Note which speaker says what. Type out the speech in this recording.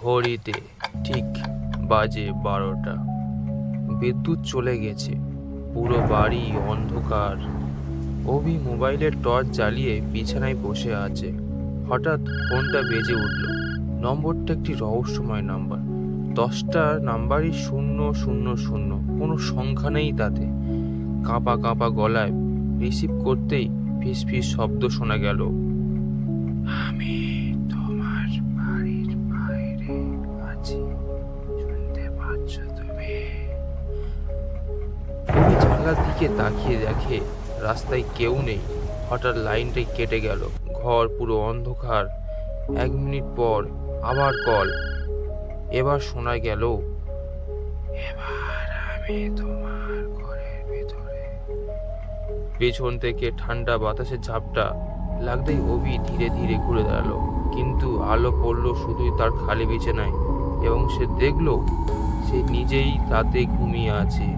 Speaker 1: ঘড়িতে ঠিক বাজে 12টা। বিদ্যুৎ চলে গেছে, পুরো বাড়ি অন্ধকার। অভি মোবাইলের টর্চ জ্বালিয়ে বিছানায় বসে আছে। হঠাৎ ফোনটা বেজে উঠল। নম্বরটা একটি রহস্যময় নাম্বার। 10টা নাম্বারই 000, কোনো সংখ্যা নেই তাতে। কাঁপা কাঁপা গলায় রিসিভ করতেই ফিস ফিস শব্দ শোনা গেল। আমি তোমার বাড়ির বাইরে আছি, শুনতে পাচ্ছ তুমি? অভি জানলার দিকে তাকিয়ে দেখে রাস্তায় কেউ নেই। হঠাৎ লাইনটাই কেটে গেল। ঘর পুরো অন্ধকার। 1 মিনিট পর আবার কল। এবার শোনা গেল, এবার আমি তোমার ঘরের ভিতরে। পেছন থেকে ঠান্ডা বাতাসের ঝাপটা লাগতেই অভি ধীরে ধীরে ঘুরে দাঁড়ালো। কিন্তু আলো পড়লো শুধুই তার খালি বিছানায়, এবং সে দেখলো সে নিজেই তাতে ঘুমিয়ে আছে।